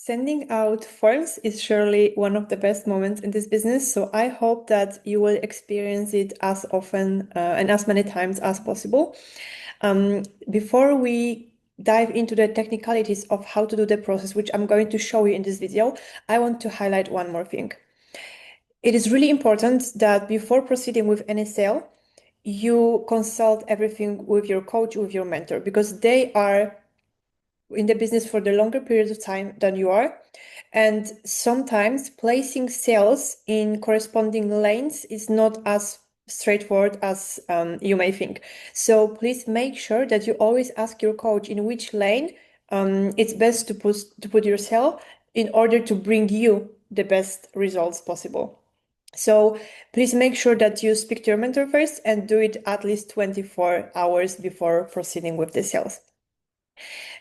Sending out forms is surely one of the best moments in this business, so I hope that you will experience it as often and as many times as possible. Before we dive into the technicalities of how to do the process, which I'm going to show you in this video, I want to highlight one more thing. It is really important that before proceeding with any sale, you consult everything with your coach, with your mentor, because they are in the business for the longer periods of time than you are. And sometimes placing sales in corresponding lanes is not as straightforward as you may think. So please make sure that you always ask your coach in which lane it's best to put your sale in order to bring you the best results possible. So please make sure that you speak to your mentor first and do it at least 24 hours before proceeding with the sales.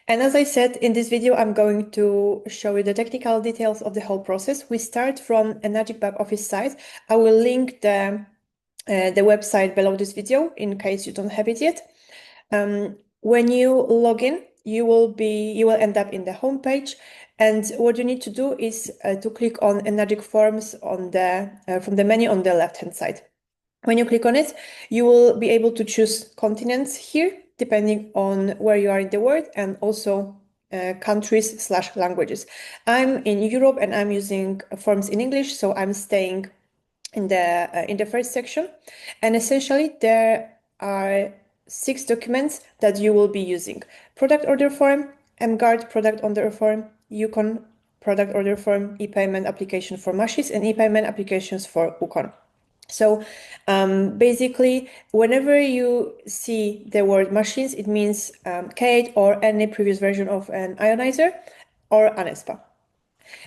And as I said, in this video, I'm going to show you the technical details of the whole process. We start from Enagic back office site. I will link the website below this video in case you don't have it yet. When you log in, you will end up in the home page, and what you need to do is to click on Enagic Forms on from the menu on the left-hand side. When you click on it, you will be able to choose continents here, depending on where you are in the world, and also countries/languages. I'm in Europe and I'm using forms in English, so I'm staying in the first section. And essentially, there are 6 documents that you will be using: product order form, mGuard product order form, Yukon product order form, e-payment application for Mashis, and e-payment applications for Ukon. So basically, whenever you see the word machines, it means Kate or any previous version of an ionizer or Anespa.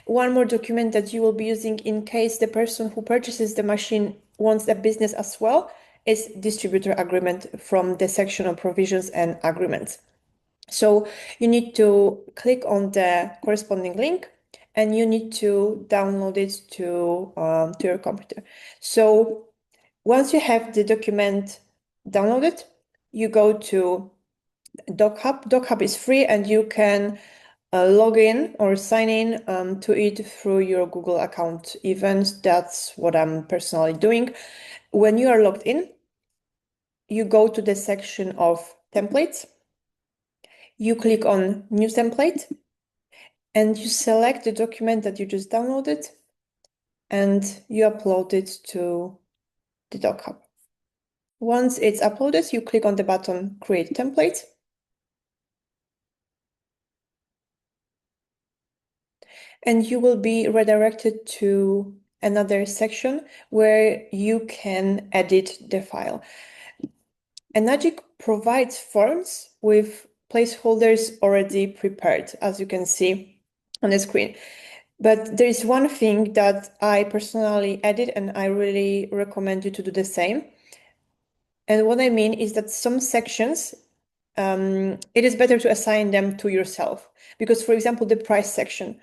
One more document that you will be using in case the person who purchases the machine wants a business as well is distributor agreement from the section on provisions and agreements. So you need to click on the corresponding link and you need to download it to your computer. So once you have the document downloaded, you go to DocHub. DocHub is free and you can log in or sign in to it through your Google account. Even that's what I'm personally doing. When you are logged in, you go to the section of templates. You click on New Template and you select the document that you just downloaded and you upload it to the DocHub. Once it's uploaded, you click on the button Create Template. And you will be redirected to another section where you can edit the file. Enagic provides forms with placeholders already prepared, as you can see on the screen. But there is one thing that I personally added, and I really recommend you to do the same. And what I mean is that some sections, it is better to assign them to yourself. Because, for example, the price section,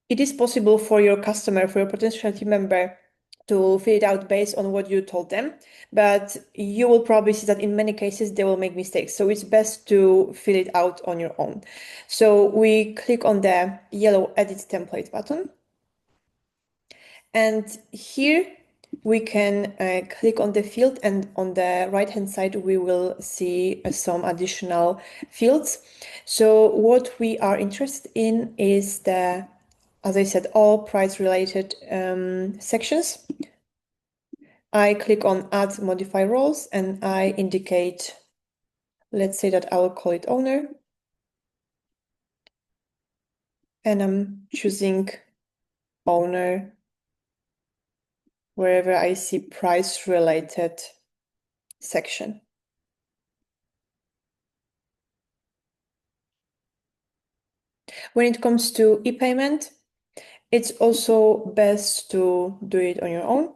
it is possible for your customer, for your potential team member, to fill it out based on what you told them, but you will probably see that in many cases they will make mistakes. So it's best to fill it out on your own. So we click on the yellow Edit Template button. And here we can click on the field, and on the right-hand side, we will see some additional fields. So what we are interested in is as I said, all price-related sections. I click on Add Modify Roles and I indicate, let's say that I will call it owner. And I'm choosing owner wherever I see price-related section. When it comes to e-payment, it's also best to do it on your own.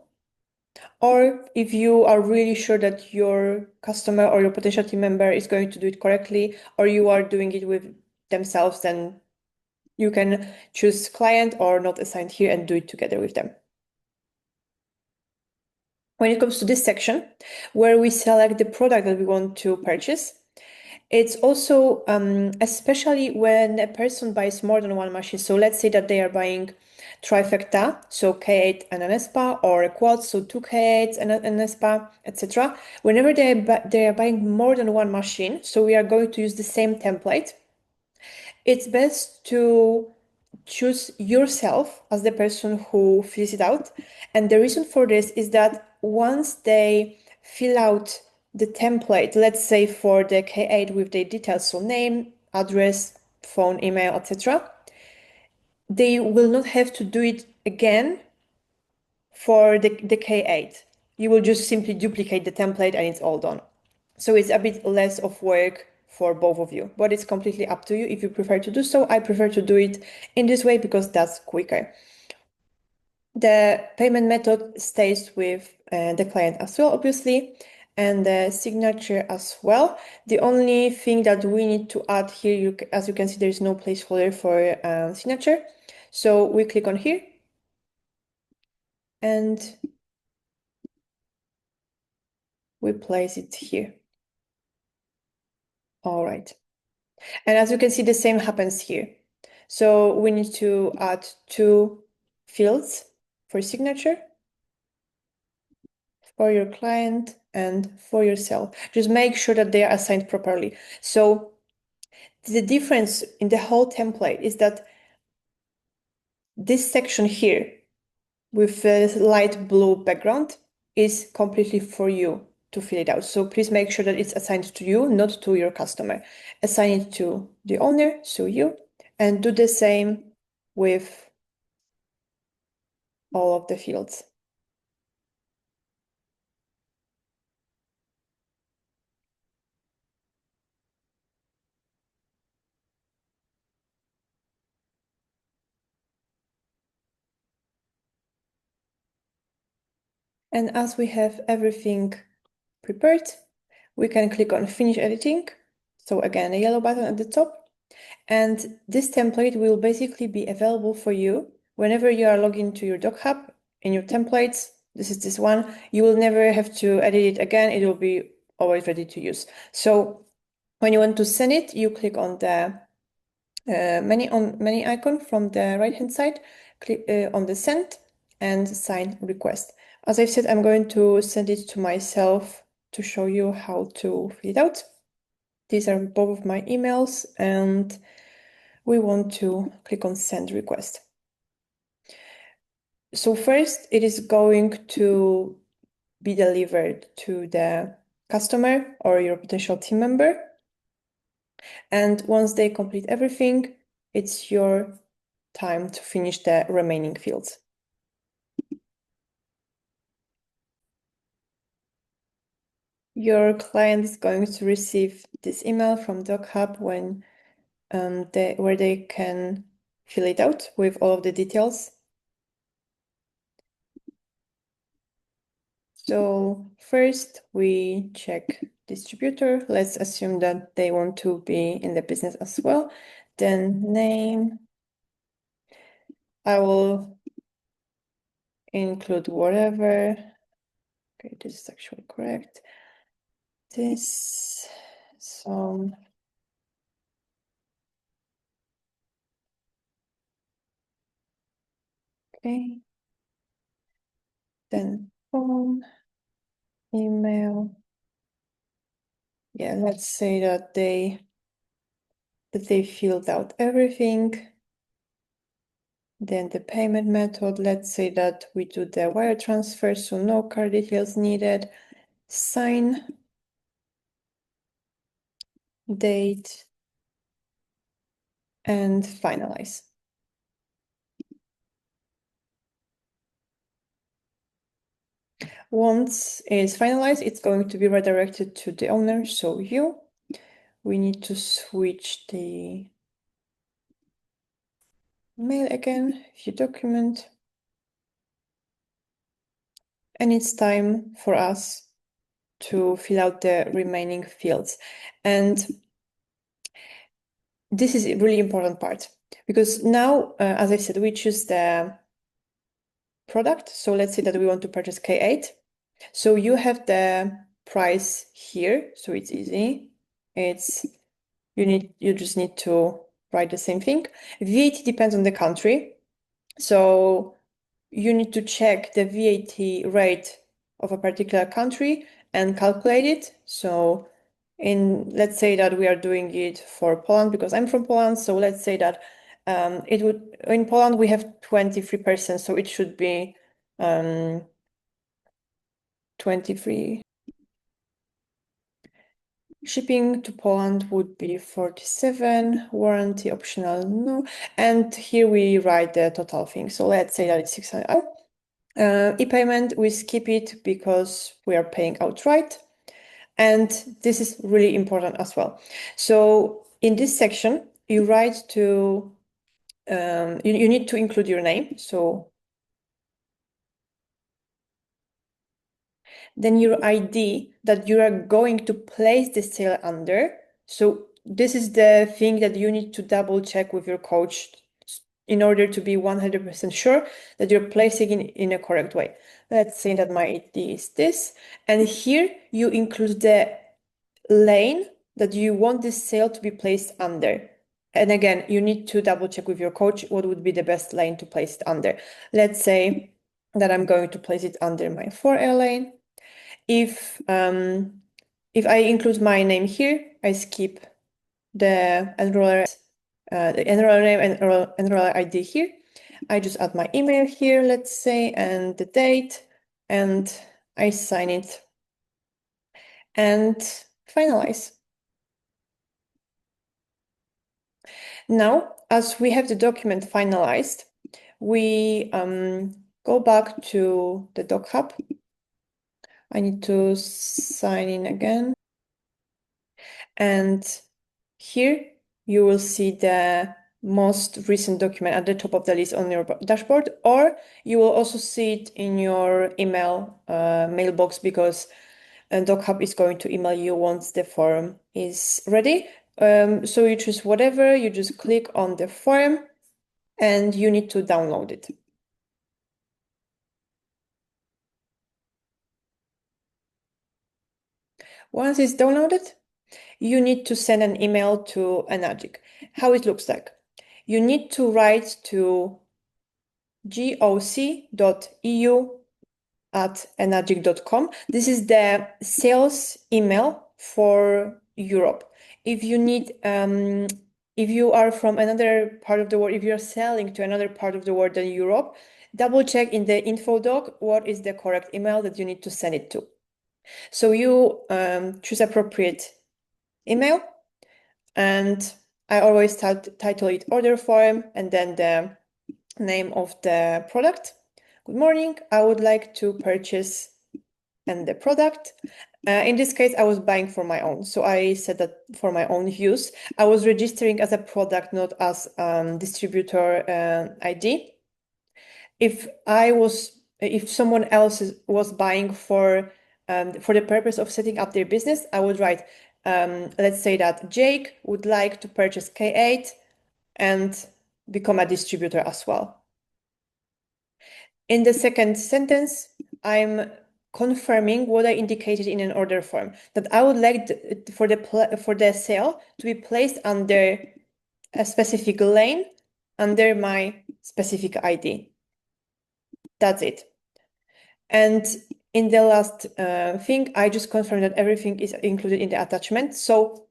Or if you are really sure that your customer or your potential team member is going to do it correctly, or you are doing it with themselves, then you can choose client or not assigned here and do it together with them. When it comes to this section, where we select the product that we want to purchase, It's also especially when a person buys more than one machine. So let's say that they are buying trifecta, so K8 and an ESPA, or a quad, so two K8s and an ESPA, etc. Whenever they are buying more than one machine, so we are going to use the same template, it's best to choose yourself as the person who fills it out. And the reason for this is that once they fill out the template, let's say for the K8 with the details, so name, address, phone, email, etc., they will not have to do it again for the K8. You will just simply duplicate the template and it's all done. So it's a bit less of work for both of you, but it's completely up to you if you prefer to do so. I prefer to do it in this way because that's quicker. The payment method stays with the client as well, obviously, and the signature as well. The only thing that we need to add here, as you can see, there is no placeholder for signature. So we click on here and we place it here. All right. And as you can see, the same happens here. So we need to add two fields for signature for your client and for yourself. Just make sure that they are assigned properly. So the difference in the whole template is that this section here with a light blue background is completely for you to fill it out. So please make sure that it's assigned to you, not to your customer. Assign it to the owner, so you, and do the same with all of the fields. And as we have everything prepared, we can click on Finish Editing. So again, a yellow button at the top. And this template will basically be available for you whenever you are logged into your DocHub in your templates. This is this one. You will never have to edit it again. It will be always ready to use. So when you want to send it, you click on the menu icon from the right-hand side, click on the send and sign request. As I've said, I'm going to send it to myself to show you how to fill it out. These are both of my emails, and we want to click on send request. So first, it is going to be delivered to the customer or your potential team member. And once they complete everything, it's your time to finish the remaining fields. Your client is going to receive this email from DocHub when where they can fill it out with all of the details. So first we check distributor. Let's assume that they want to be in the business as well. Then name. I will include whatever. Okay, this is actually correct. This, some. Okay. Then phone, email. Yeah, let's say that they filled out everything. Then the payment method, let's say that we do the wire transfer, so no card details needed. Sign, date, and finalize. Once it's finalized, it's going to be redirected to the owner, so you. We need to switch the mail again, view document. And it's time for us to fill out the remaining fields. And this is a really important part because now, as I said, we choose the product. So let's say that we want to purchase K8. So you have the price here. So it's easy. It's you just need to write the same thing. VAT depends on the country. So you need to check the VAT rate of a particular country and calculate it. So let's say that we are doing it for Poland because I'm from Poland. So let's say that in Poland we have 23%, so it should be 23. Shipping to Poland would be 47, warranty optional, no. And here we write the total thing. So let's say that it's 600. E-payment, we skip it because we are paying outright. And this is really important as well. So in this section, you write to, you need to include your name. So then your ID that you are going to place the sale under. So this is the thing that you need to double check with your coach in order to be 100% sure that you're placing it in a correct way. Let's say that my ID is this, and here you include the lane that you want this sale to be placed under. And again, you need to double check with your coach what would be the best lane to place it under. Let's say that I'm going to place it under my 4L lane. If I include my name here, I skip the enroller name and enroller ID here. I just add my email here, let's say, and the date, and I sign it and finalize. Now, as we have the document finalized, we go back to the Doc Hub. I need to sign in again. And here you will see the most recent document at the top of the list on your dashboard, or you will also see it in your email mailbox because Doc Hub is going to email you once the form is ready. So you choose whatever, you just click on the form and you need to download it. Once it's downloaded, you need to send an email to Enagic. How it looks like. You need to write to goc.eu@enagic.com. This is the sales email for Europe. If you need, if you are from another part of the world, if you're selling to another part of the world than Europe, double check in the info doc what is the correct email that you need to send it to. So you choose appropriate email, and I always title it order form and then the name of the product. Good morning, I would like to purchase and the product. In this case, I was buying for my own. So I said that for my own use. I was registering as a product, not as distributor ID. If someone else was buying for the purpose of setting up their business, I would write, let's say that Jake would like to purchase K8 and become a distributor as well. In the second sentence, I'm confirming what I indicated in an order form, that I would like for the sale to be placed under a specific lane under my specific ID. That's it. And in the last thing, I just confirmed that everything is included in the attachment. So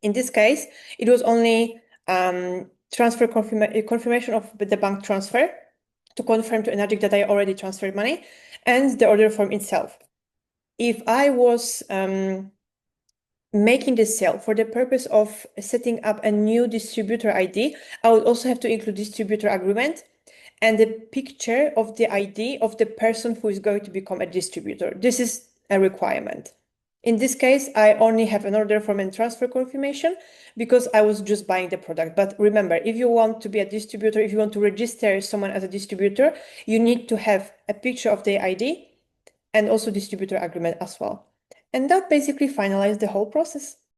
in this case, it was only transfer confirmation of the bank transfer to confirm to Enagic that I already transferred money, and the order form itself. If I was making this sale for the purpose of setting up a new distributor ID, I would also have to include distributor agreement and the picture of the ID of the person who is going to become a distributor. This is a requirement. In this case, I only have an order form and transfer confirmation because I was just buying the product. But remember, if you want to be a distributor, if you want to register someone as a distributor, you need to have a picture of the ID and also distributor agreement as well. And that basically finalized the whole process.